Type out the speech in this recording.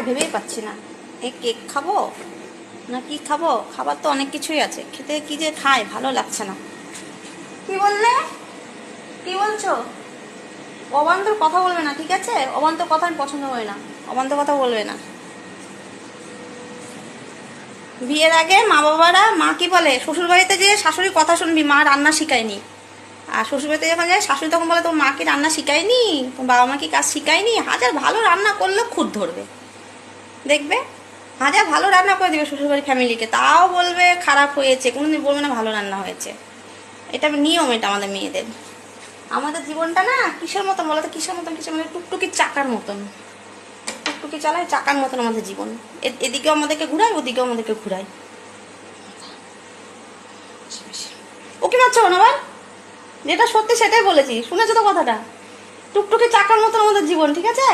ভেবেই পাচ্ছি না এই কেক খাবো না কি খাবো। খাবার তো অনেক কিছুই আছে, খেতে কি যে খাই ভালো লাগছে না। কি বললে? কি বলছো? অবান্তর কথা বলবে না, ঠিক আছে? অবান্তর কথা আমি পছন্দ করি না, অবান্তর কথা বলবে না। বিয়ের আগে মা বাবারা, মা কি বলে, শ্বশুর বাড়িতে যেয়ে শাশুড়ির কথা শুনবি, মা রান্না শিখায়নি। আর শ্বশুর বাড়িতে যখন যায় শাশুড়ি তখন বলে তোর মা কি রান্না শিখায়নি, তোর বাবা মা কি কাজ শিখায়নি। হাজার ভালো রান্না করলেও খুঁত ধরবে, দেখবে হাজার ভালো রান্না করে দেবে শ্বশুরবাড়ির ফ্যামিলিকে, তাও বলবে খারাপ হয়েছে, কোনোদিন বলবে না ভালো রান্না হয়েছে। এটা নিয়ম, এটা আমাদের মেয়েদের। আমাদের জীবনটা না কিসের মতন বলো তো, কিসের মতন, কিসের মতন, টুকটুকি চাকার মতন। টুকটুকি চালায় চাকার মতন আমাদের জীবন। এদিকেও আমাদেরকে ঘুরায়, ওদিকেও আমাদেরকে ঘুরায়। ও কি মারছো না আবার? যেটা সত্যি সেটাই বলেছি, শুনেছো তো কথাটা? টুকটুকি চাকার মতন আমাদের জীবন, ঠিক আছে?